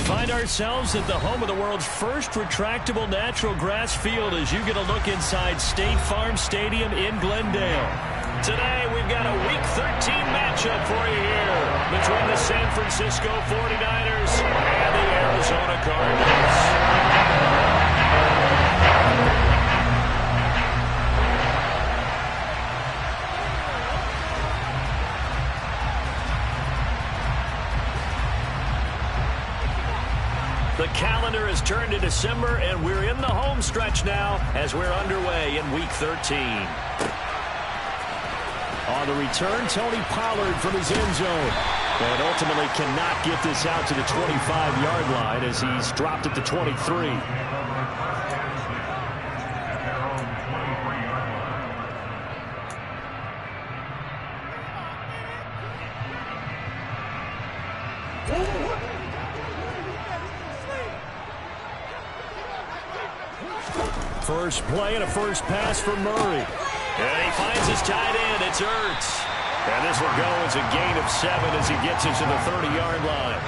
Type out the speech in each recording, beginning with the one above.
find ourselves at the home of the world's first retractable natural grass field as you get a look inside State Farm Stadium in Glendale. Today, we've got a Week 13 matchup for you here between the San Francisco 49ers and the Arizona Cardinals. The calendar has turned to December, and we're in the home stretch now as we're underway in Week 13. On the return, Tony Pollard from his end zone. And ultimately cannot get this out to the 25-yard line as he's dropped at the 23. First play and a first pass for Murray. And he finds his tight end. It's Ertz. And this will go as a gain of 7 as he gets into the 30-yard line.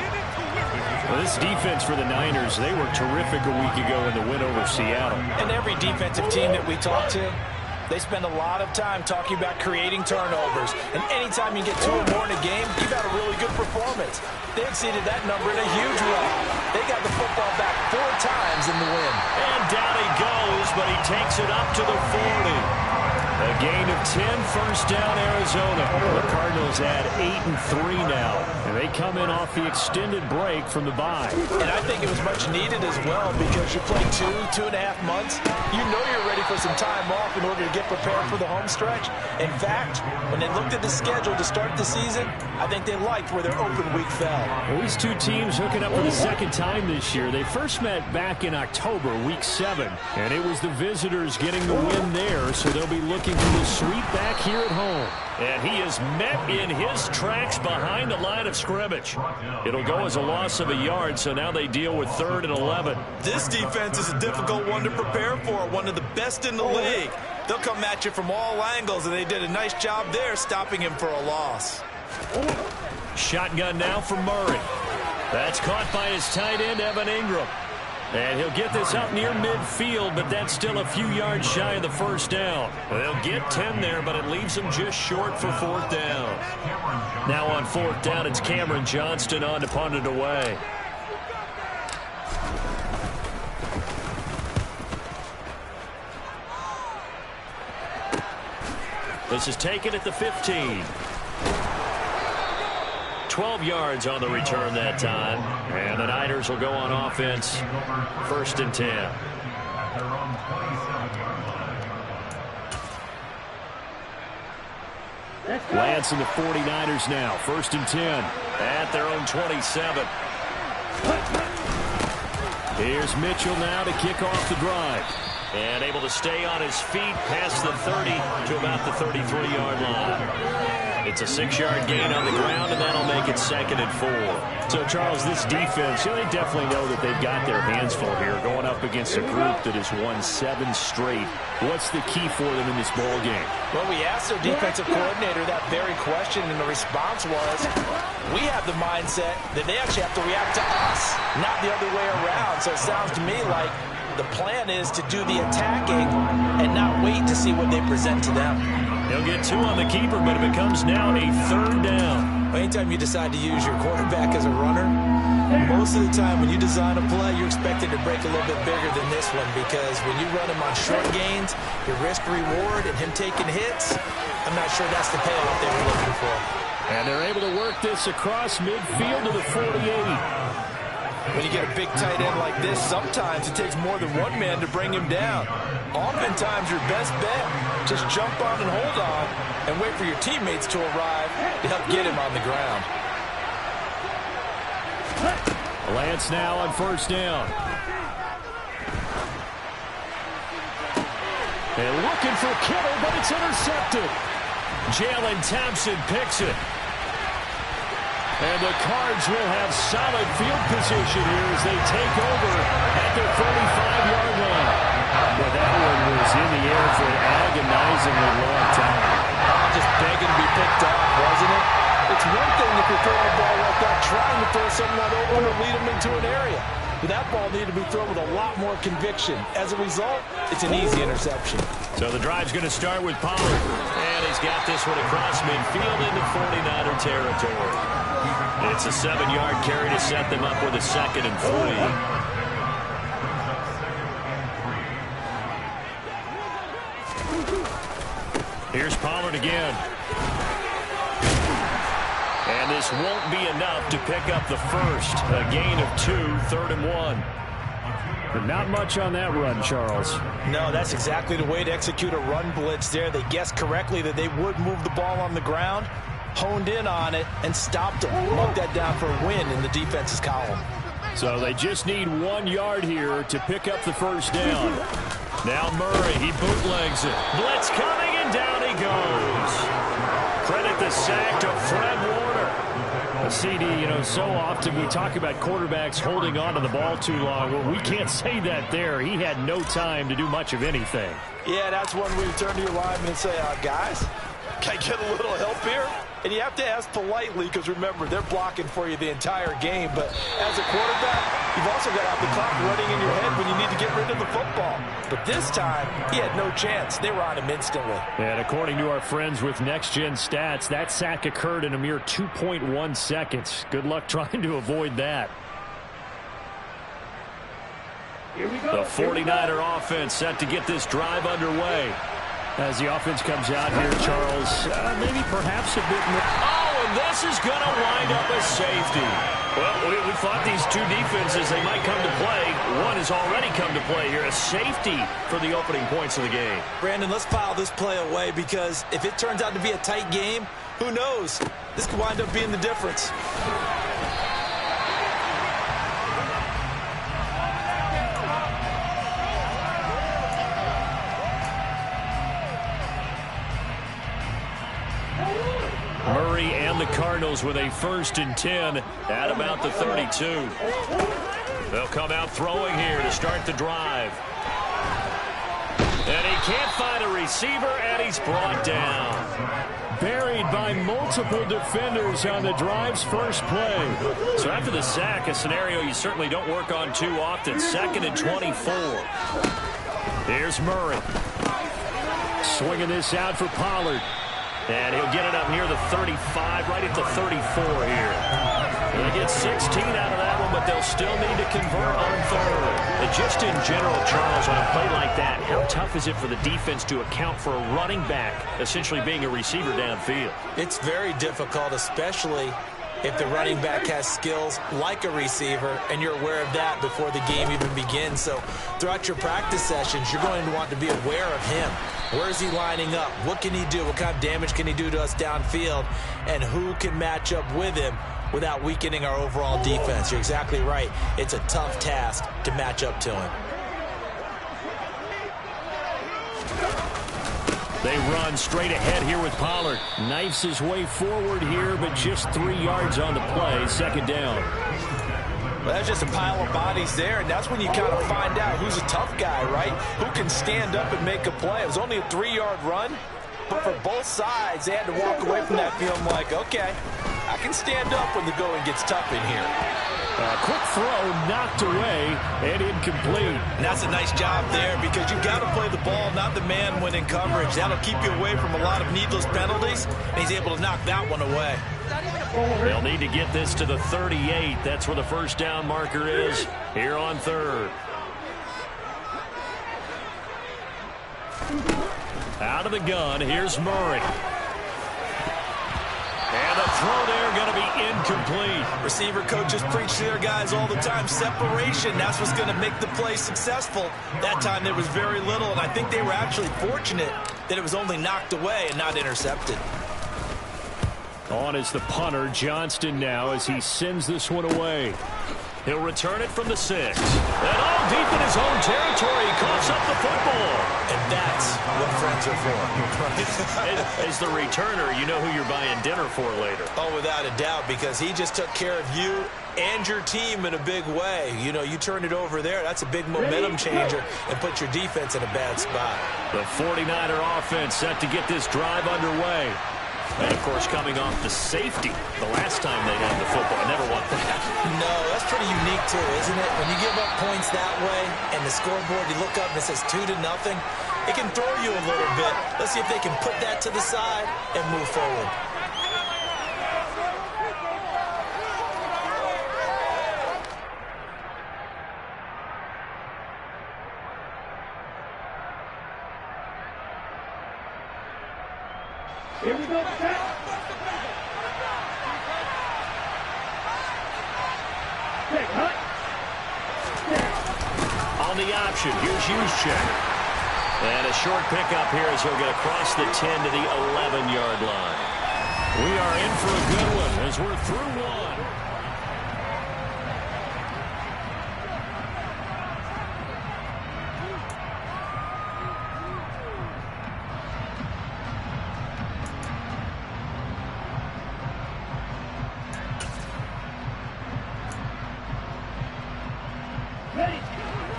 Well, this defense for the Niners, they were terrific a week ago in the win over Seattle. And every defensive team that we talk to, they spend a lot of time talking about creating turnovers. And anytime you get 2 or more in a game, you've got a really good performance. They exceeded that number in a huge way. They got the football back 4 times in the win. And down he goes, but he takes it up to the 40. A gain of 10, first down, Arizona. The Cardinals add 8-3 now, and they come in off the extended break from the bye. And I think it was much needed as well because you play 2.5 months. You know you're ready for some time off in order to get prepared for the home stretch. In fact, when they looked at the schedule to start the season, I think they liked where their open week fell. Well, these two teams hooking up for the second time this year. They first met back in October, Week 7, and it was the visitors getting the win there, so they'll be looking for the sweep back here at home. And he is met in his tracks behind the line of scrimmage. It'll go as a loss of a yard, so now they deal with 3rd and 11. This defense is a difficult one to prepare for, one of the best in the league. They'll come at you from all angles, and they did a nice job there stopping him for a loss. Shotgun now for Murray. That's caught by his tight end, Evan Ingram. And he'll get this up near midfield, but that's still a few yards shy of the first down. They'll get 10 there, but it leaves them just short for 4th down. Now on 4th down, it's Cameron Johnston on to punt it away. This is taken at the 15. 12 yards on the return that time. And the Niners will go on offense. 1st and 10. Lance and the 49ers now. 1st and 10 at their own 27. Here's Mitchell now to kick off the drive. And able to stay on his feet past the 30 to about the 33-yard line. It's a 6-yard gain on the ground, and that'll make it 2nd and 4. So, Charles, this defense, they definitely know that they've got their hands full here, going up against a group that has won 7 straight. What's the key for them in this ball game? Well, we asked their defensive coordinator that very question, and the response was, we have the mindset that they actually have to react to us, not the other way around. So it sounds to me like the plan is to do the attacking and not wait to see what they present to them. He'll get 2 on the keeper, but it becomes now a 3rd down. Anytime you decide to use your quarterback as a runner, most of the time when you design a play, you're expected to break a little bit bigger than this one because when you run him on short gains, your risk-reward and him taking hits, I'm not sure that's the payoff they were looking for. And they're able to work this across midfield to the 48. When you get a big tight end like this, sometimes it takes more than one man to bring him down. Oftentimes, your best bet, just jump on and hold on and wait for your teammates to arrive to help get him on the ground. Lance now on 1st down. And looking for Kittle, but it's intercepted. Jalen Thompson picks it. And the Cards will have solid field position here as they take over at their 35-yard line. Well, that one was in the air for an agonizingly long time. Just begging to be picked off, wasn't it? It's one thing if you're throwing a ball like that trying to throw someone open or lead them into an area. But that ball needed to be thrown with a lot more conviction. As a result, it's an easy interception. So the drive's going to start with Pollard. And he's got this one across midfield into 49er territory. It's a 7-yard carry to set them up with a 2nd and 3. Here's Pollard again. And this won't be enough to pick up the first. A gain of 2, 3rd and 1. But not much on that run, Charles. No, that's exactly the way to execute a run blitz there. They guessed correctly that they would move the ball on the ground, honed in on it, and stopped them. Marked that down for a win in the defense's column. So they just need 1 yard here to pick up the first down. Now Murray, he bootlegs it. Blitz coming, and down he goes. Credit the sack to Fred Warner. CD, you know, so often we talk about quarterbacks holding on to the ball too long. Well, we can't say that there. He had no time to do much of anything. Yeah, that's one where you turn to your lineman and say, guys, can I get a little help here? And you have to ask politely because, remember, they're blocking for you the entire game. But as a quarterback, you've also got to have the clock running in your head when you need to get rid of the football. But this time, he had no chance. They were on him instantly. And according to our friends with Next Gen Stats, that sack occurred in a mere 2.1 seconds. Good luck trying to avoid that. The 49er offense set to get this drive underway. As the offense comes out here, Charles, maybe perhaps a bit more. Oh, and this is going to wind up as safety. Well, we thought these two defenses, they might come to play. One has already come to play here. A safety for the opening points of the game. Brandon, let's file this play away because if it turns out to be a tight game, who knows? This could wind up being the difference. Murray and the Cardinals with a 1st and 10 at about the 32. They'll come out throwing here to start the drive. And he can't find a receiver, and he's brought down. Buried by multiple defenders on the drive's first play. So after the sack, a scenario you certainly don't work on too often. 2nd and 24. Here's Murray. Swinging this out for Pollard. And he'll get it up near the 35, right at the 34 here. They'll get 16 out of that one, but they'll still need to convert on 3rd. And just in general, Charles, on a play like that, how tough is it for the defense to account for a running back essentially being a receiver downfield? It's very difficult, especially if the running back has skills like a receiver, and you're aware of that before the game even begins. So throughout your practice sessions, you're going to want to be aware of him. Where is he lining up? What can he do? What kind of damage can he do to us downfield? And who can match up with him without weakening our overall defense? You're exactly right. It's a tough task to match up to him. They run straight ahead here with Pollard. Knifes his way forward here, but just 3 yards on the play. 2nd down. Well, that's just a pile of bodies there, and that's when you kind of find out who's a tough guy, right? Who can stand up and make a play. It was only a 3-yard run, but for both sides, they had to walk away from that feeling like, okay, I can stand up when the going gets tough in here. Quick throw knocked away and incomplete. And that's a nice job there because you've got to play the ball, not the man when in coverage. That'll keep you away from a lot of needless penalties, and he's able to knock that one away. They'll need to get this to the 38. That's where the first down marker is here on 3rd. Out of the gun, here's Murray. And the throw there going to be incomplete. Receiver coaches preach to their guys all the time. Separation, that's what's going to make the play successful. That time there was very little, and I think they were actually fortunate that it was only knocked away and not intercepted. On is the punter, Johnston, now as he sends this one away. He'll return it from the 6. And all deep in his own territory, he coughs up the football. And that's what friends are for. As the returner, you know who you're buying dinner for later. Oh, without a doubt, because he just took care of you and your team in a big way. You know, you turn it over there, that's a big momentum changer and put your defense in a bad spot. The 49er offense set to get this drive underway. And, of course, coming off the safety the last time they had the football. I never want that. No, that's pretty unique, too, isn't it? When you give up points that way and the scoreboard, you look up and it says 2-0, it can throw you a little bit. Let's see if they can put that to the side and move forward. Here we go, set. On the option, here's Juszczyk. And a short pickup here as he'll get across the 10 to the 11-yard line. We are in for a good one as we're through one.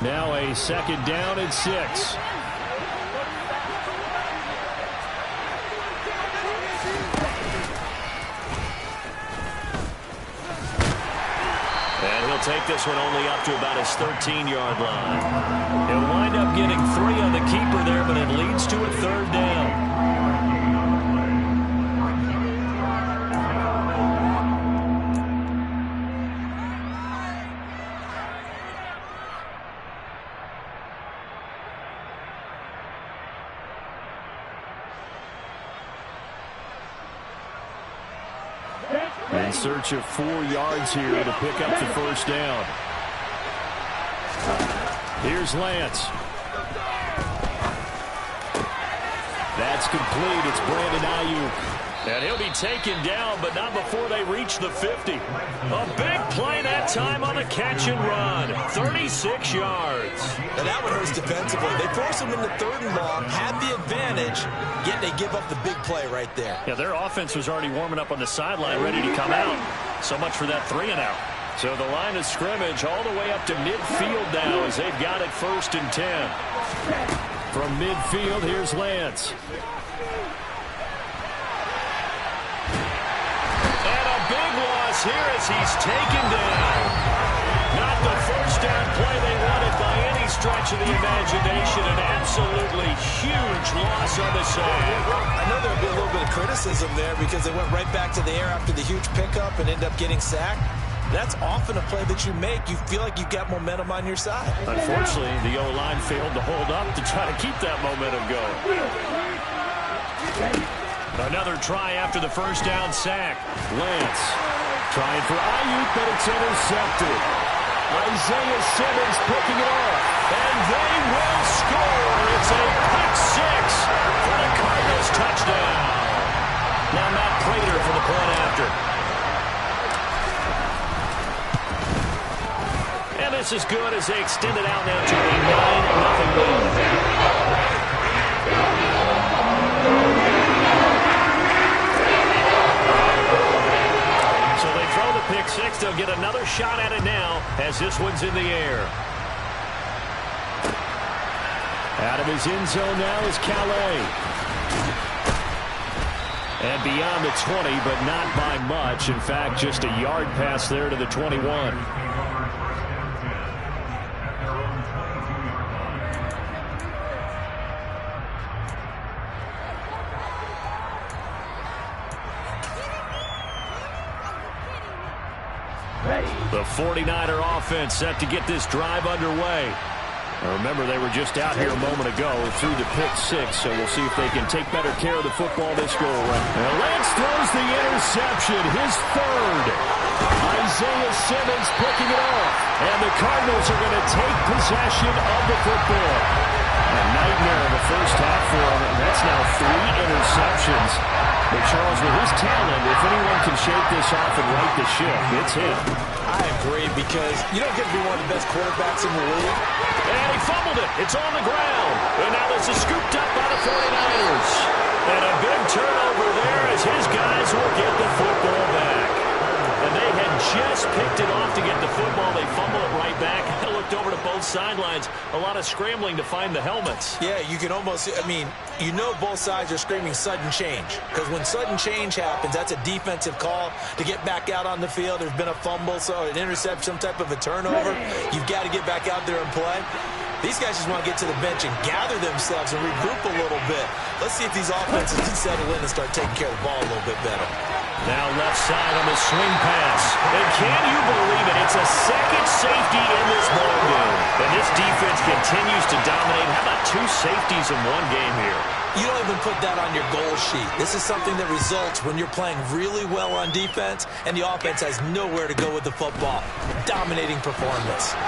Now a second down and 6. And he'll take this one only up to about his 13-yard line. He'll wind up getting 3 on the keeper there, but it leads to a third down. In search of 4 yards here to pick up the first down. Here's Lance. That's complete. It's Brandon Ayuk. And he'll be taken down, but not before they reach the 50. A big play that time on the catch and run. 36 yards. And that one hurts defensively. They force him into 3rd and long, had the advantage, yet they give up the big play right there. Yeah, their offense was already warming up on the sideline, ready to come out. So much for that 3-and-out. So the line of scrimmage all the way up to midfield now as they've got it 1st and 10. From midfield, here's Lance. And a big loss here as he's taken down. Not the first down play they wanted by any stretch of the imagination. An absolutely huge loss on the side. I know there'll be a little bit of criticism there because they went right back to the air after the huge pickup and ended up getting sacked. That's often a play that you make. You feel like you've got momentum on your side. Unfortunately, the O-line failed to hold up to try to keep that momentum going. Another try after the first down sack. Lance trying for Ayuk, but it's intercepted. Isaiah Simmons picking it off. And they will score. It's a pick 6 for the Cardinals touchdown. Now Matt Prater for the point after. And this is good as they extend it out now to a 9-0 lead. So they throw the pick 6. They'll get another shot at it now as this one's in the air. Out of his end zone now is Calais. And beyond the 20, but not by much. In fact, just a yard pass there to the 21. The 49er offense set to get this drive underway. Now remember, they were just out here a moment ago through the pick 6, so we'll see if they can take better care of the football this go around. Now Lance throws the interception, his 3rd. Isaiah Simmons picking it off, and the Cardinals are going to take possession of the football. A nightmare of the first half for him, and that's now 3 interceptions. But Charles, with his talent, if anyone can shake this off and right the ship, it's him. I agree, because you don't get to be one of the best quarterbacks in the league. And he fumbled it. It's on the ground. And now this is scooped up by the 49ers. And a big turnover there as his guys will get the football back. And they had just picked it off to get the football. They fumble it right back. I looked over to both sidelines. A lot of scrambling to find the helmets. Yeah, you can almost, I mean, you know both sides are screaming sudden change. Because when sudden change happens, that's a defensive call to get back out on the field. There's been a fumble, so an interception, some type of a turnover. You've got to get back out there and play. These guys just want to get to the bench and gather themselves and regroup a little bit. Let's see if these offenses can settle in and start taking care of the ball a little bit better. Now left side on the swing pass. And can you believe it? It's a second safety in this ball game. And this defense continues to dominate. How about 2 safeties in one game here? You don't even put that on your goal sheet. This is something that results when you're playing really well on defense and the offense has nowhere to go with the football. Dominating performance.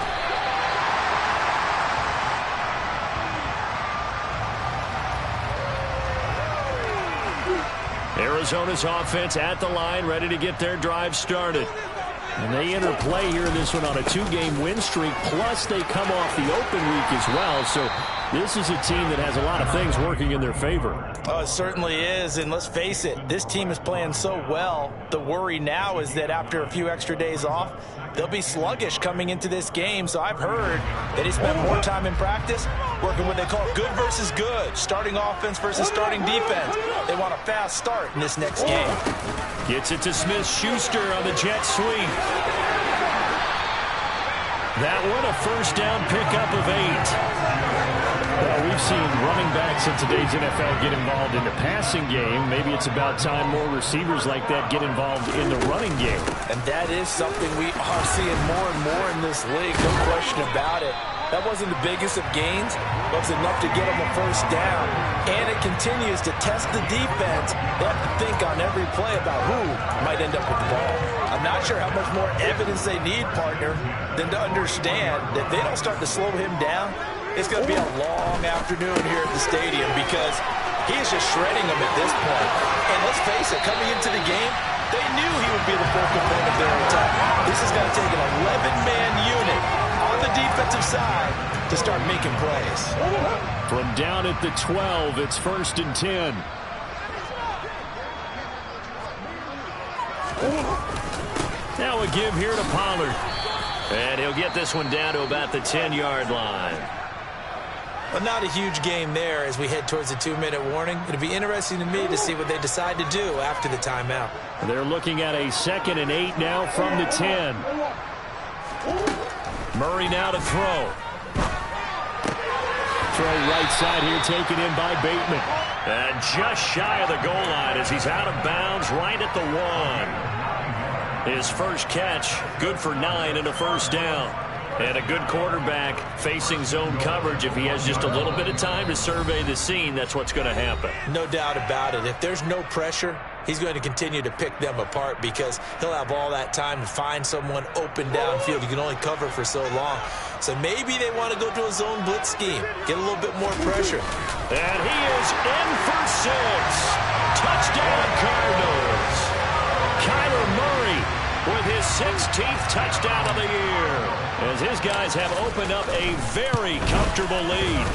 Arizona's offense at the line, ready to get their drive started. And they enter play here in this one on a 2-game win streak, plus they come off the open week as well. So this is a team that has a lot of things working in their favor. Oh, it certainly is, and let's face it, this team is playing so well. The worry now is that after a few extra days off, they'll be sluggish coming into this game. So I've heard that he spent more time in practice working what they call good versus good, starting offense versus starting defense. They want a fast start in this next game. Gets it to Smith-Schuster on the jet sweep. That one a first down pickup of 8. Well, we've seen running backs in today's NFL get involved in the passing game. Maybe it's about time more receivers like that get involved in the running game. And that is something we are seeing more and more in this league, no question about it. That wasn't the biggest of gains, but it's enough to get them a first down. And it continues to test the defense. They have to think on every play about who might end up with the ball. I'm not sure how much more evidence they need, partner, than to understand that they don't start to slow him down. It's going to be a long afternoon here at the stadium because he is just shredding them at this point. And let's face it, coming into the game, they knew he would be the focal point of their attack. This is going to take an 11-man unit on the defensive side to start making plays. From down at the 12, it's 1st and 10. Now a give here to Pollard. And he'll get this one down to about the 10-yard line. Well, not a huge game there as we head towards the 2-minute warning. It'll be interesting to me to see what they decide to do after the timeout. They're looking at a 2nd and 8 now from the 10. Murray now to throw. Throw right side here taken in by Bateman. And just shy of the goal line as he's out of bounds right at the 1. His first catch, good for 9 and a first down. And a good quarterback facing zone coverage. If he has just a little bit of time to survey the scene, that's what's going to happen. No doubt about it. If there's no pressure, he's going to continue to pick them apart because he'll have all that time to find someone open downfield. You can only cover for so long. So maybe they want to go to a zone blitz scheme, get a little bit more pressure. And he is in for 6. Touchdown, Cardinals. Kyler Murray with his 16th touchdown of the year, as his guys have opened up a very comfortable lead.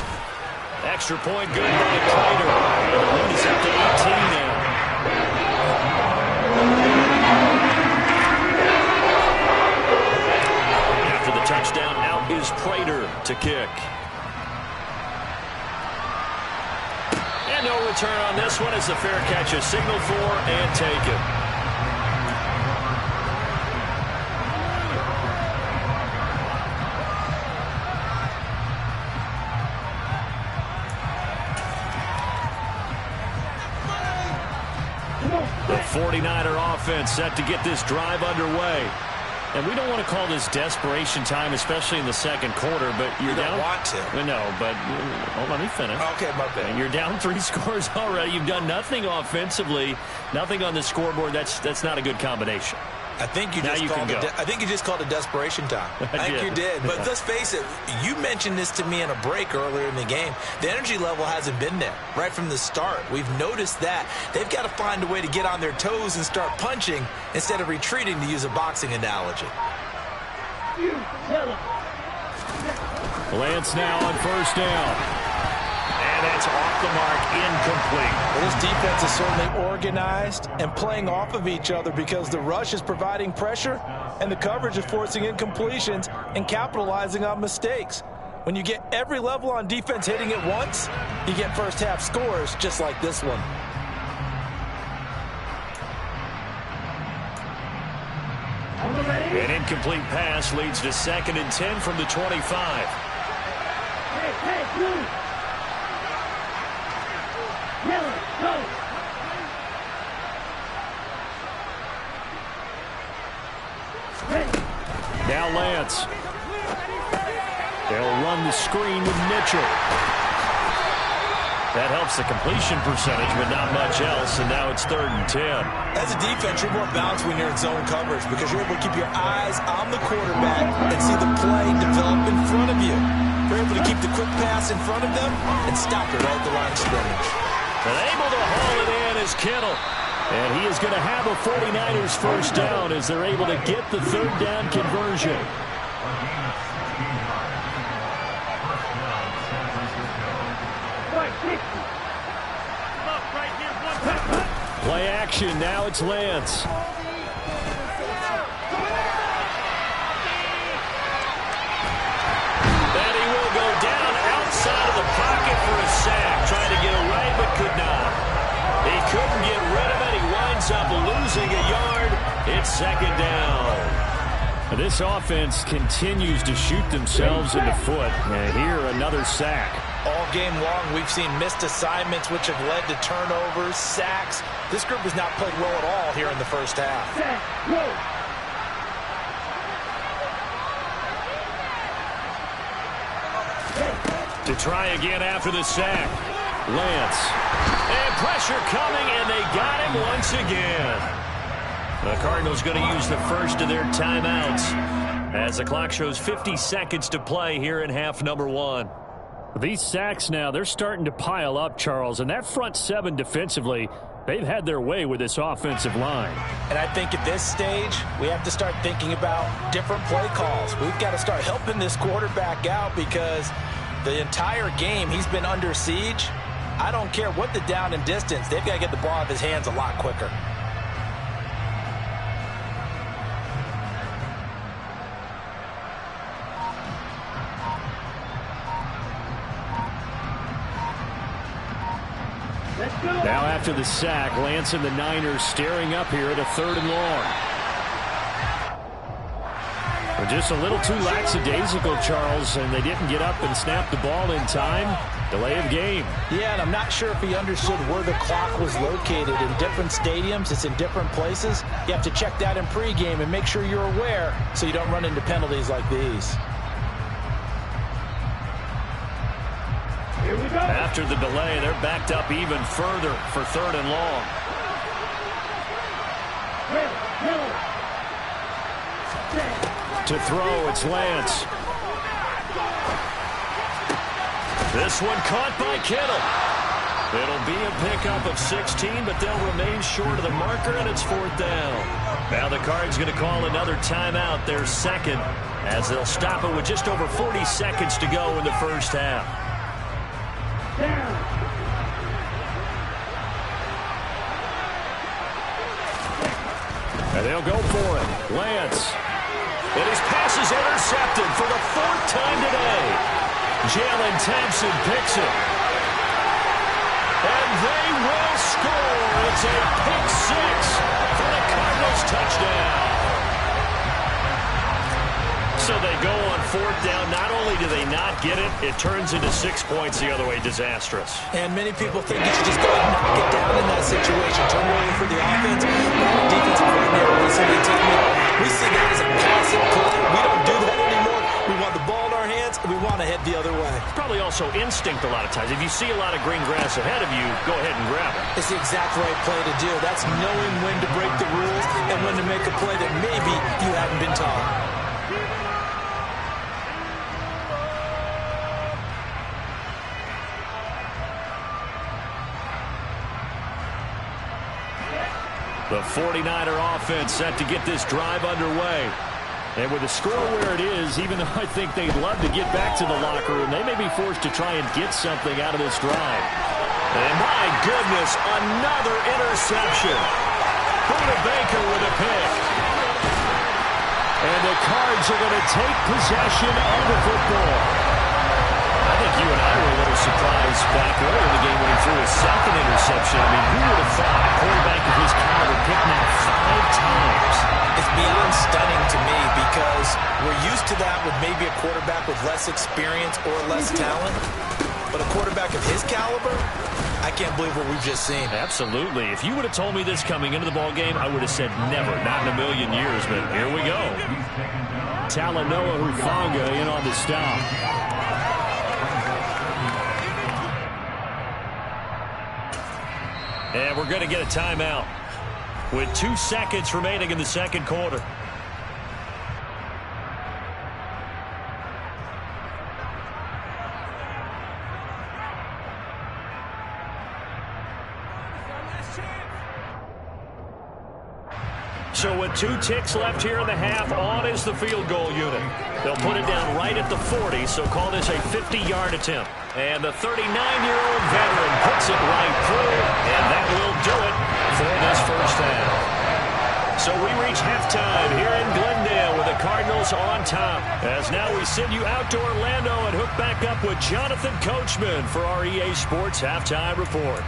Extra point good by Prater. And the lead is up to 18 now. After the touchdown, out is Prater to kick. And no return on this one as the fair catch is signaled for and taken. The 49er offense set to get this drive underway. And we don't want to call this desperation time, especially in the second quarter, but you're down. You don't want to. No, but hold on, let me finish. Okay, my bad. And you're down 3 scores already. You've done nothing offensively, nothing on the scoreboard. That's not a good combination. I think you just called it desperation time. I think you did. But let's face it, you mentioned this to me in a break earlier in the game. The energy level hasn't been there right from the start. We've noticed that. They've got to find a way to get on their toes and start punching instead of retreating, to use a boxing analogy. Lance now on first down. And that's off the mark, incomplete. Well, this defense is certainly organized and playing off of each other because the rush is providing pressure and the coverage is forcing incompletions and capitalizing on mistakes. When you get every level on defense hitting at once, you get first half scores just like this one. An incomplete pass leads to 2nd and 10 from the 25. Now Lance. They'll run the screen with Mitchell. That helps the completion percentage, but not much else, and now it's 3rd and 10. As a defense, you're more balanced when you're in zone coverage because you're able to keep your eyes on the quarterback and see the play develop in front of you. You're able to keep the quick pass in front of them and stop it right at the line of scrimmage. And able to haul it in is Kittle. And he is going to have a 49ers first down as they're able to get the 3rd down conversion. Play action, now it's Lance. And he will go down outside of the pocket for a sack. Trying to get away, but could not. He couldn't get rid of it. He winds up losing a yard. It's 2nd down. This offense continues to shoot themselves in the foot. And here, another sack. All game long, we've seen missed assignments, which have led to turnovers, sacks. This group has not played well at all here in the first half. To try again after the sack. Lance. And pressure coming, and they got him once again. The Cardinals going to use the first of their timeouts as the clock shows 50 seconds to play here in half number 1. These sacks now, they're starting to pile up, Charles, and that front 7 defensively, they've had their way with this offensive line. And I think at this stage, we have to start thinking about different play calls. We've got to start helping this quarterback out because the entire game he's been under siege. I don't care what the down and distance, they've got to get the ball out of his hands a lot quicker. Now after the sack, Lance and the Niners staring up here at a 3rd and long. They're just a little too lackadaisical, Charles, and they didn't get up and snap the ball in time. Delay of game. Yeah, and I'm not sure if he understood where the clock was located. In different stadiums, it's in different places. You have to check that in pregame and make sure you're aware so you don't run into penalties like these. After the delay, they're backed up even further for 3rd and long. To throw, it's Lance. This one caught by Kittle. It'll be a pickup of 16, but they'll remain short of the marker, and it's 4th down. Now the Cards going to call another timeout, their 2nd, as they'll stop it with just over 40 seconds to go in the first half. And they'll go for it. Lance. And his pass is intercepted for the 4th time today. Jalen Thompson picks it. And they will score. It's a pick 6 for the Cardinals touchdown. So they go on 4th down. Not only do they not get it, it turns into 6 points the other way. Disastrous. And many people think you should just go ahead and knock it down in that situation. Turn it over for the offense. My defensive coordinator recently told me we see that as a passive play. We don't do that anymore. We want the ball in our hands, and we want to head the other way. Probably also instinct a lot of times. If you see a lot of green grass ahead of you, go ahead and grab it. It's the exact right play to do. That's knowing when to break the rules and when to make a play that maybe you haven't been taught. The 49er offense set to get this drive underway. And with the score where it is, even though I think they'd love to get back to the locker room, they may be forced to try and get something out of this drive. And my goodness, another interception. Buda Baker with a pick. And the Cards are going to take possession of the football. I think you and I were a little surprised back earlier in the game when he threw his second interception. I mean, who would have thought a quarterback of his caliber picked now 5 times? It's beyond stunning to me because we're used to that with maybe a quarterback with less experience or less talent. But a quarterback of his caliber, I can't believe what we've just seen. Absolutely. If you would have told me this coming into the ball game, I would have said never, not in a million years. But here we go. Talanoa Hufanga in on the stop. And we're going to get a timeout with 2 seconds remaining in the second quarter. So with 2 ticks left here in the half, on is the field goal unit. They'll put it down right at the 40, so call this a 50-yard attempt. And the 39-year-old veteran puts it right through, and that will do it for this first half. So we reach halftime here in Glendale with the Cardinals on top. As now we send you out to Orlando and hook back up with Jonathan Coachman for our EA Sports Halftime Report.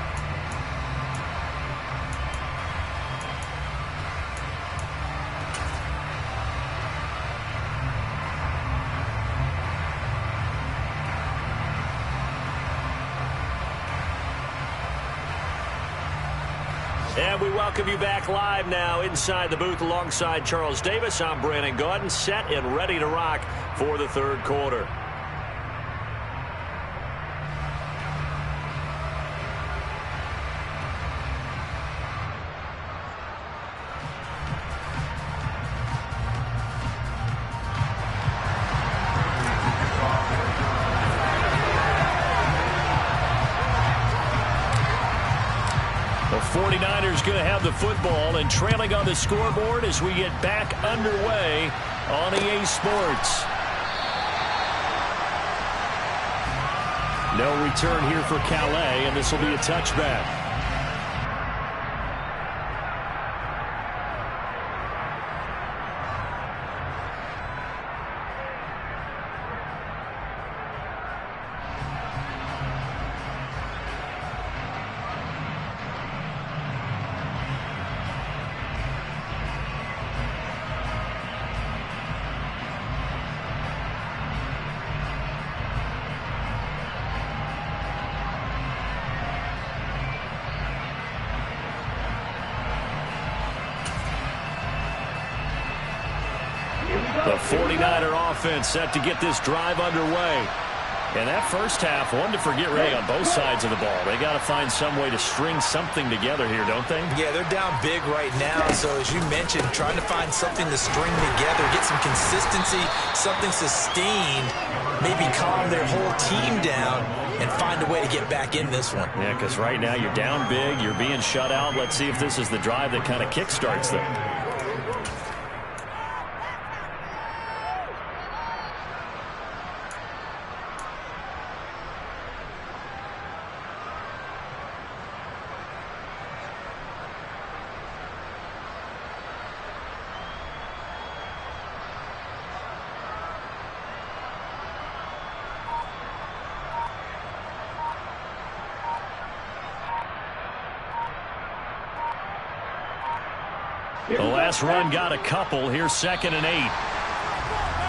And we welcome you back live now inside the booth alongside Charles Davis. I'm Brandon Gaudin, set and ready to rock for the third quarter. The 49ers going to have the football and trailing on the scoreboard as we get back underway on EA Sports. No return here for Calais, and this will be a touchback. The 49er offense set to get this drive underway. And that first half, one to forget really on both sides of the ball. They got to find some way to string something together here, don't they? Yeah, they're down big right now. So as you mentioned, trying to find something to string together, get some consistency, something sustained, maybe calm their whole team down and find a way to get back in this one. Yeah, because right now you're down big, you're being shut out. Let's see if this is the drive that kind of kickstarts them. The last run got a couple. Here's 2nd and 8.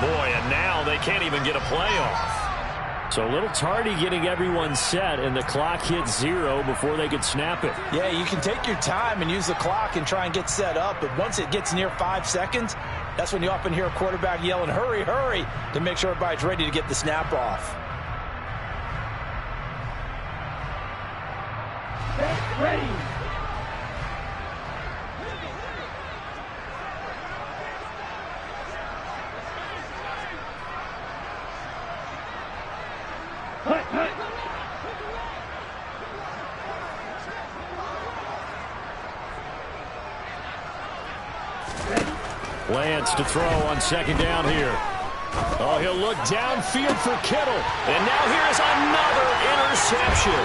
Boy, and now they can't even get a play off. So a little tardy getting everyone set, and the clock hits 0 before they could snap it. Yeah, you can take your time and use the clock and try and get set up, but once it gets near 5 seconds, that's when you often hear a quarterback yelling, hurry, hurry, to make sure everybody's ready to get the snap off. Ready. Lance to throw on second down here. Oh, he'll look downfield for Kittle. And now here's another interception.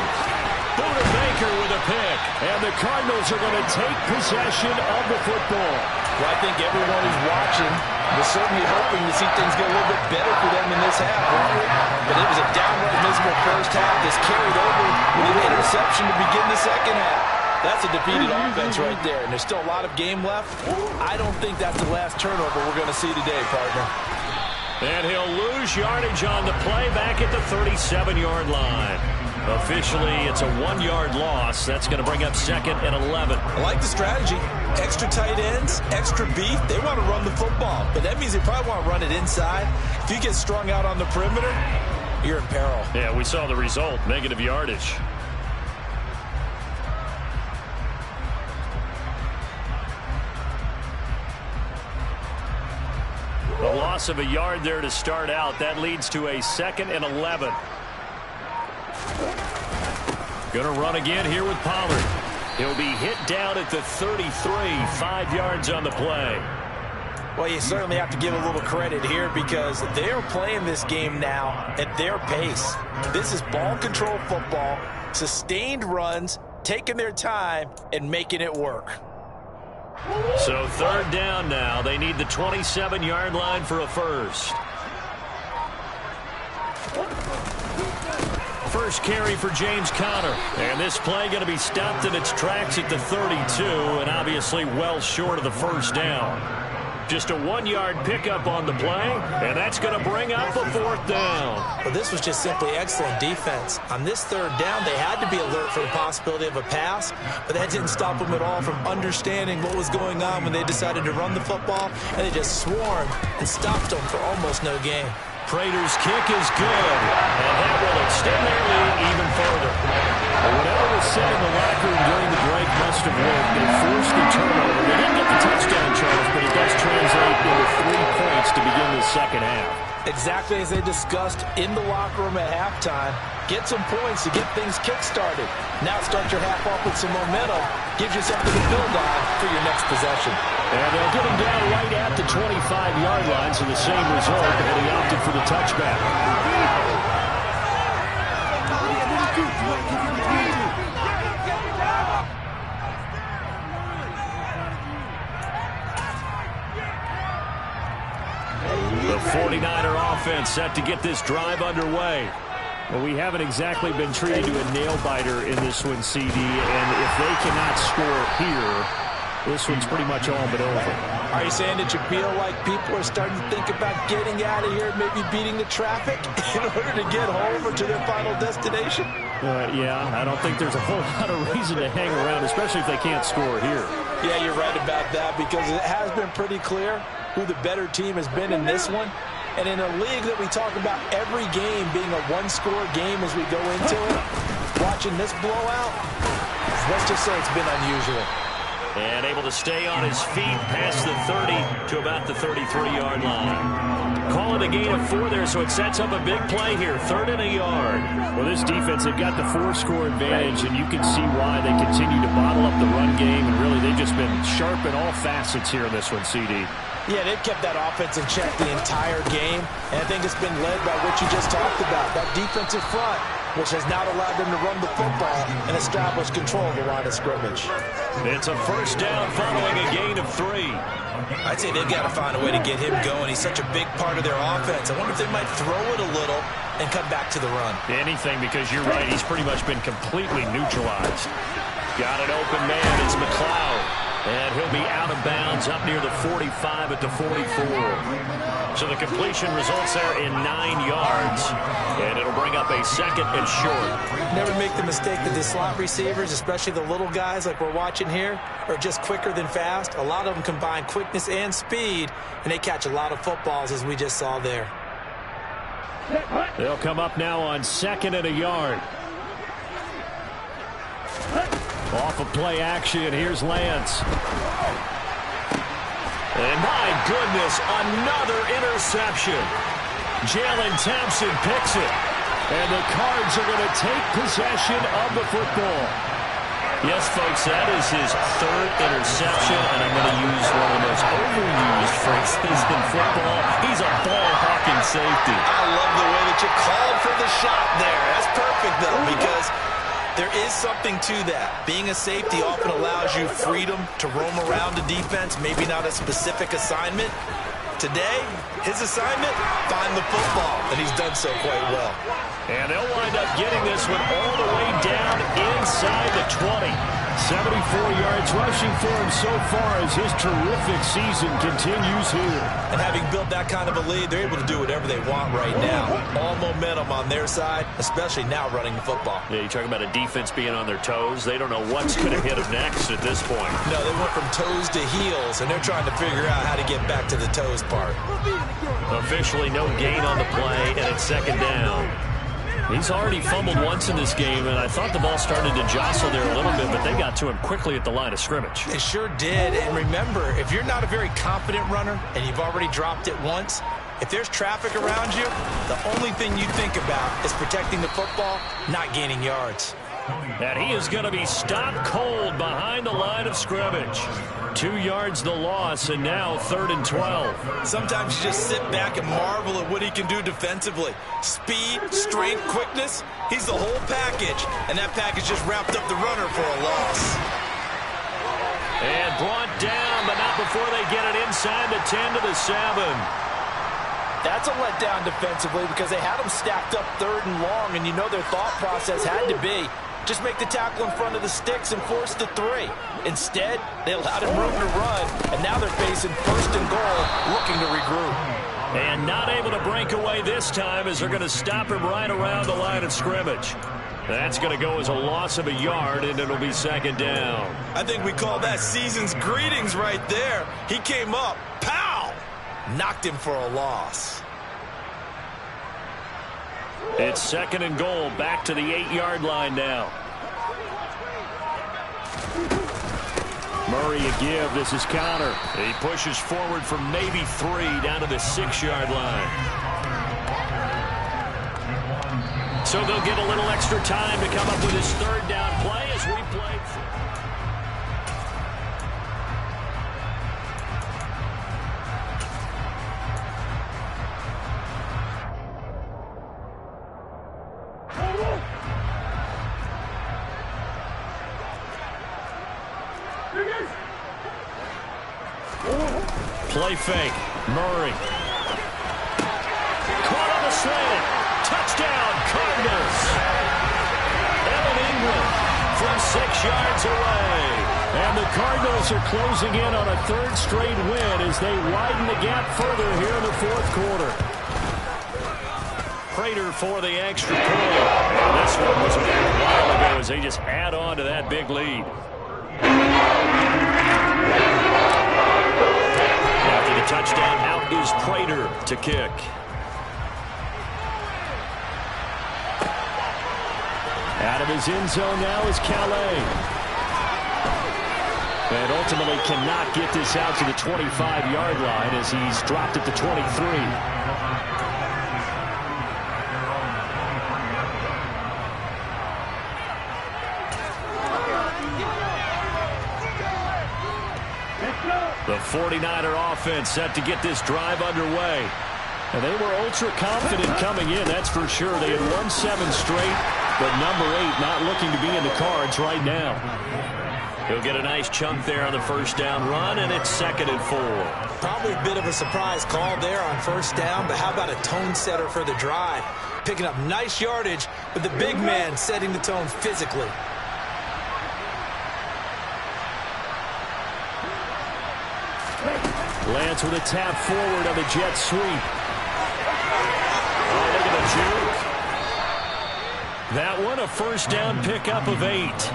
Buda Baker with a pick. And the Cardinals are going to take possession of the football. Well, I think everyone who's watching was certainly hoping to see things get a little bit better for them in this half, right? But it was a downright miserable first half that's carried over with an interception to begin the second half. That's a defeated offense right there, and there's still a lot of game left. I don't think that's the last turnover we're going to see today, partner. And he'll lose yardage on the play back at the 37-yard line. Officially, it's a 1-yard loss. That's going to bring up 2nd and 11. I like the strategy. Extra tight ends, extra beef. They want to run the football, but that means they probably want to run it inside. If you get strung out on the perimeter, you're in peril. Yeah, we saw the result, negative yardage. A loss of a yard there to start out. That leads to a 2nd and 11. Going to run again here with Pollard. He'll be hit down at the 33, 5 yards on the play. Well, you certainly have to give a little credit here because they're playing this game now at their pace. This is ball control football, sustained runs, taking their time, and making it work. So 3rd down now. They need the 27-yard line for a first. First carry for James Conner. And this play going to be stopped in its tracks at the 32, and obviously well short of the first down. Just a 1-yard pickup on the play, and that's going to bring up a 4th down. Well, this was just simply excellent defense. On this 3rd down, they had to be alert for the possibility of a pass, but that didn't stop them at all from understanding what was going on when they decided to run the football, and they just swarmed and stopped them for almost no gain. Prater's kick is good, and that will extend their lead even further. Well, whatever was said in the locker room during the break must have worked. They forced the turnover. They didn't get the touchdown, Charles, but it does translate into 3 points to begin the second half. Exactly as they discussed in the locker room at halftime. Get some points to get things kick-started. Now start your half off with some momentum. Gives you something to build on for your next possession. And they'll get him down right at the 25-yard line, so the same result, but he opted for the touchback. The 49er offense set to get this drive underway. Well, we haven't exactly been treated to a nail-biter in this one, CD, and if they cannot score here, this one's pretty much all but over. Are you saying that you feel like people are starting to think about getting out of here, maybe beating the traffic in order to get home or to their final destination? Yeah, I don't think there's a whole lot of reason to hang around, especially if they can't score here. Yeah, you're right about that because it has been pretty clear who the better team has been in this one. And in a league that we talk about every game being a one-score game as we go into it, watching this blowout, let's just say it's been unusual. And able to stay on his feet past the 30 to about the 33-yard line. Call it a gain of 4 there, so it sets up a big play here. 3rd and a yard. Well, this defense, they've got the 4-score advantage, and you can see why they continue to bottle up the run game, and really they've just been sharp in all facets here in this one, CD. Yeah, they've kept that offense in check the entire game, and I think it's been led by what you just talked about, that defensive front, which has now allowed them to run the football and establish control of the line of scrimmage. It's a first down following a gain of 3. I'd say they've got to find a way to get him going. He's such a big part of their offense. I wonder if they might throw it a little and come back to the run. Anything, because you're right, he's pretty much been completely neutralized. Got an open man, it's McLeod. And he'll be out of bounds up near the 45 at the 44. So the completion results there in 9 yards. And it'll bring up a 2nd and short. Never make the mistake that the slot receivers, especially the little guys like we're watching here, are just quicker than fast. A lot of them combine quickness and speed, and they catch a lot of footballs as we just saw there. They'll come up now on 2nd and a yard. Off of play action, here's Lance. And my goodness, another interception. Jalen Thompson picks it. And the Cards are going to take possession of the football. Yes, folks, that is his third interception, and I'm going to use one of the most overused phrases in football. He's a ball-hawking safety. I love the way that you called for the shot there. That's perfect, though, because there is something to that. Being a safety often allows you freedom to roam around the defense, maybe not a specific assignment. Today, his assignment, find the football, and he's done so quite well. And they'll wind up getting this one all the way down inside the 20. 74 yards rushing for him so far as his terrific season continues here. And having built that kind of a lead, they're able to do whatever they want right now. All momentum on their side, especially now running the football. Yeah, you talk about a defense being on their toes. They don't know what's going to hit them next at this point. No, they went from toes to heels, and they're trying to figure out how to get back to the toes part. Officially no gain on the play, and it's second down. He's already fumbled once in this game, and I thought the ball started to jostle there a little bit, but they got to him quickly at the line of scrimmage. They sure did. And remember, if you're not a very confident runner and you've already dropped it once, if there's traffic around you, the only thing you think about is protecting the football, not gaining yards. And he is going to be stopped cold behind the line of scrimmage. 2 yards the loss, and now 3rd and 12. Sometimes you just sit back and marvel at what he can do defensively. Speed, strength, quickness, he's the whole package. And that package just wrapped up the runner for a loss. And brought down, but not before they get it inside the 10 to the 7. That's a letdown defensively because they had him stacked up 3rd and long, and you know their thought process had to be just make the tackle in front of the sticks and force the 3. Instead, they allowed him room to run, and now they're facing 1st and goal, looking to regroup. And not able to break away this time as they're going to stop him right around the line of scrimmage. That's going to go as a loss of a yard, and it'll be 2nd down. I think we call that season's greetings right there. He came up, pow! Knocked him for a loss. It's 2nd and goal, back to the 8-yard line now. Murray a give. This is Connor. He pushes forward from maybe 3 down to the 6-yard line. So they'll get a little extra time to come up with his 3rd down play as we play. Play fake. Murray. Caught on the slant. Touchdown, Cardinals. Evan Ingram from 6 yards away. And the Cardinals are closing in on a 3rd straight win as they widen the gap further here in the 4th quarter. Prater for the extra point. And this one was a while ago as they just add on to that big lead. After the touchdown, out is Prater to kick. Out of his end zone now is Calais. And ultimately cannot get this out to the 25-yard line as he's dropped at the 23. The 49er offense set to get this drive underway. And they were ultra confident coming in, that's for sure. They had won 7 straight, but number 8 not looking to be in the cards right now. He'll get a nice chunk there on the 1st down run, and it's 2nd and 4. Probably a bit of a surprise call there on 1st down, but how about a tone setter for the drive? Picking up nice yardage, but the big man setting the tone physically. Lance with a tap forward on the jet sweep. Oh, look at the juke. That one, a 1st down pickup of 8.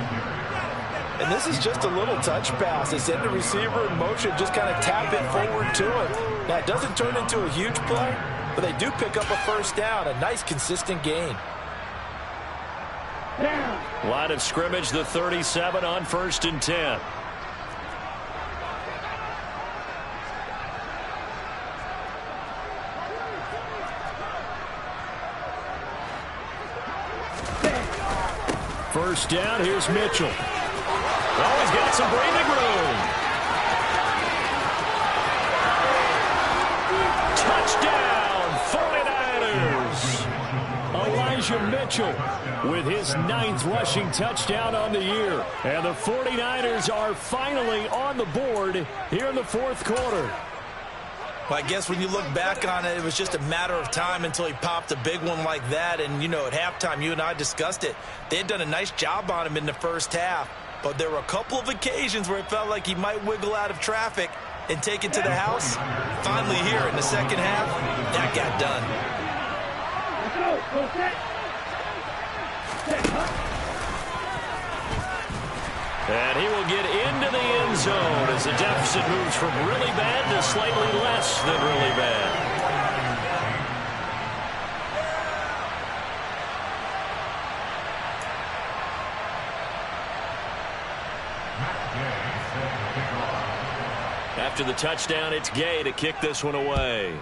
And this is just a little touch pass. They send the receiver in motion, just kind of tap it forward to him. Now, it doesn't turn into a huge play, but they do pick up a 1st down, a nice, consistent gain. Line of scrimmage, the 37 on 1st and 10. First down, here's Mitchell. got some breathing room. Touchdown, 49ers. Elijah Mitchell with his 9th rushing touchdown on the year. And the 49ers are finally on the board here in the 4th quarter. Well, I guess when you look back on it, it was just a matter of time until he popped a big one like that. And, you know, at halftime, you and I discussed it. They had done a nice job on him in the first half. But there were a couple of occasions where it felt like he might wiggle out of traffic and take it to the house. Finally here in the second half, that got done. And he will get into the end zone as the deficit moves from really bad to slightly less than really bad. After the touchdown, it's Gay to kick this one away.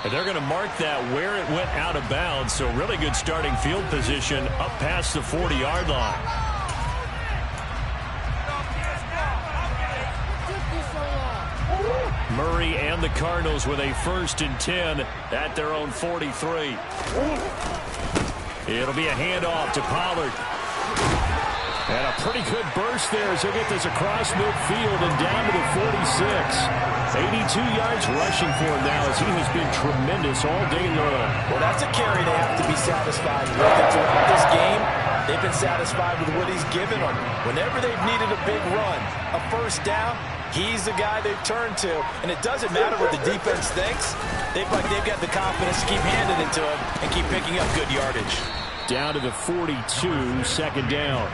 And they're going to mark that where it went out of bounds, so really good starting field position up past the 40-yard line. Murray and the Cardinals with a 1st and 10 at their own 43. It'll be a handoff to Pollard. And a pretty good burst there as he'll get this across midfield and down to the 46. 82 yards rushing for him now as he has been tremendous all day long. Well, that's a carry they have to be satisfied with. And throughout this game, they've been satisfied with what he's given them. Whenever they've needed a big run, a first down, he's the guy they've turned to. And it doesn't matter what the defense thinks. They've got the confidence to keep handing it to him and keep picking up good yardage. Down to the 42, 2nd down.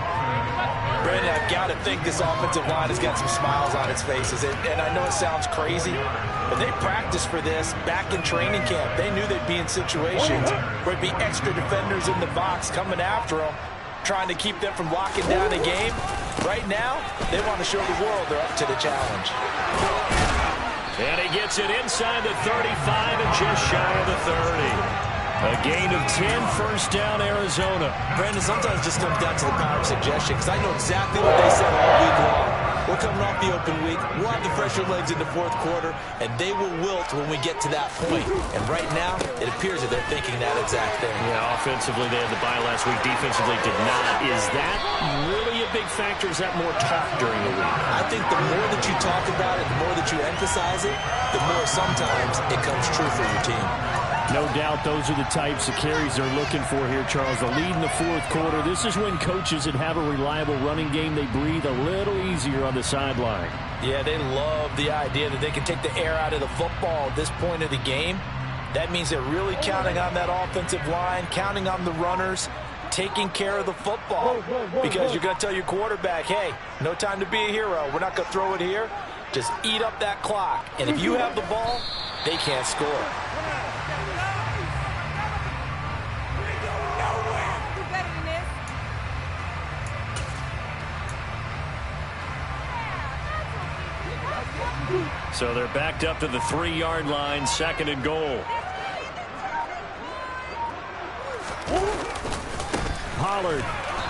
Brandon, I've got to think this offensive line has got some smiles on its faces. And I know it sounds crazy, but they practiced for this back in training camp. They knew they'd be in situations where it'd be extra defenders in the box coming after them, trying to keep them from locking down a game. Right now, they want to show the world they're up to the challenge. And he gets it inside the 35 and just shy of the 30. A gain of 10, 1st down, Arizona. Brandon, sometimes it just comes down to the power of suggestion, because I know exactly what they said all week long. We're coming off the open week. We'll have the fresher legs in the 4th quarter, and they will wilt when we get to that point. And right now, it appears that they're thinking that exact thing. Yeah, offensively, they had the bye last week. Defensively, did not. Is that really a big factor? Is that more talk during the week? I think the more that you talk about it, the more that you emphasize it, the more sometimes it comes true for your team. No doubt those are the types of carries they're looking for here, Charles. The lead in the 4th quarter. This is when coaches that have a reliable running game, they breathe a little easier on the sideline. Yeah, they love the idea that they can take the air out of the football at this point of the game. That means they're really counting on that offensive line, counting on the runners, taking care of the football. Because you're going to tell your quarterback, hey, no time to be a hero. We're not going to throw it here. Just eat up that clock. And if you have the ball, they can't score. So they're backed up to the 3-yard line, 2nd and goal. Pollard.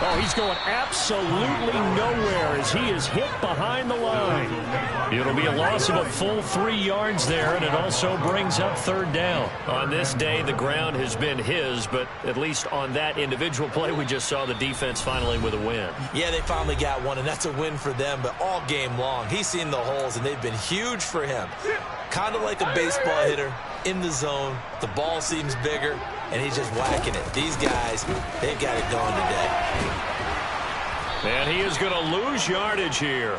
Oh, he's going absolutely nowhere as he is hit behind the line. It'll be a loss of a full 3 yards there, and it also brings up 3rd down. On this day, the ground has been his, but at least on that individual play, we just saw the defense finally with a win. Yeah, they finally got one, and that's a win for them, but all game long, he's seen the holes, and they've been huge for him. Kind of like a baseball hitter in the zone. The ball seems bigger, and he's just whacking it. These guys, they've got it going today. And he is going to lose yardage here.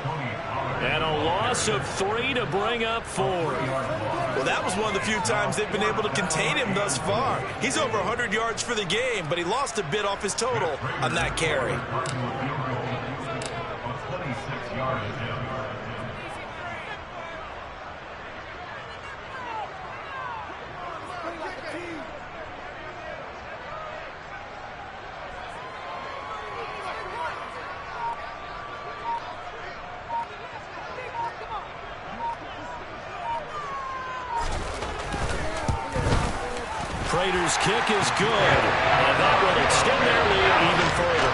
And a loss of 3 to bring up 4. Well, that was one of the few times they've been able to contain him thus far. He's over 100 yards for the game, but he lost a bit off his total on that carry. Prater's kick is good, and that will extend their lead even further.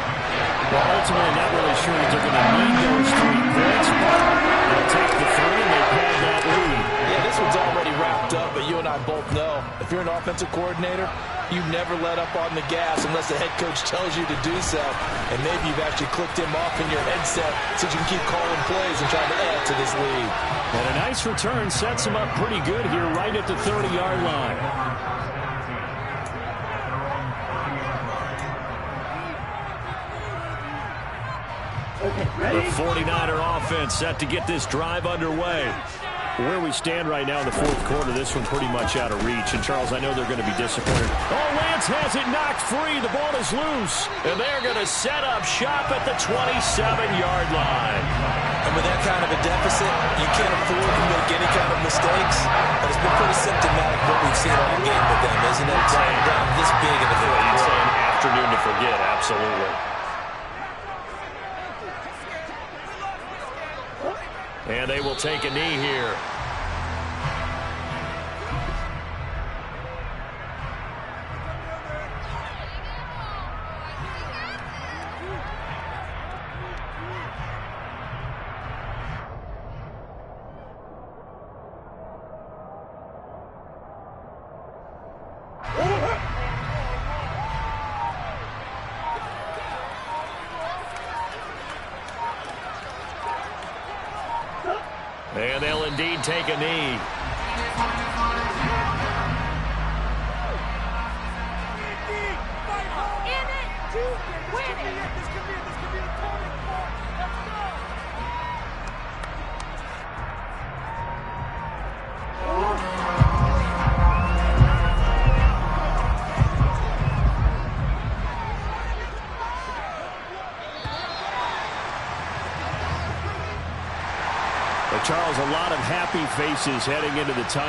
Well, ultimately, not really sure that they're going to need those 3 points, but they'll take the 3 and they pad that lead. Yeah, this one's already wrapped up, but you and I both know if you're an offensive coordinator, you never let up on the gas unless the head coach tells you to do so. And maybe you've actually clicked him off in your headset so you can keep calling plays and trying to add to this lead. And a nice return sets him up pretty good here right at the 30-yard line. The 49er offense set to get this drive underway. Where we stand right now in the 4th quarter, this one pretty much out of reach. And, Charles, I know they're going to be disappointed. Oh, Lance has it knocked free. The ball is loose. And they're going to set up shop at the 27-yard line. And with that kind of a deficit, you can't afford to make any kind of mistakes. But it's been pretty symptomatic what we've seen all game with them, isn't it? Tying down this big in the 4th quarter. You'd say an afternoon to forget, absolutely. And they will take a knee here. And they'll indeed take a knee. Charles, a lot of happy faces heading into the tunnel.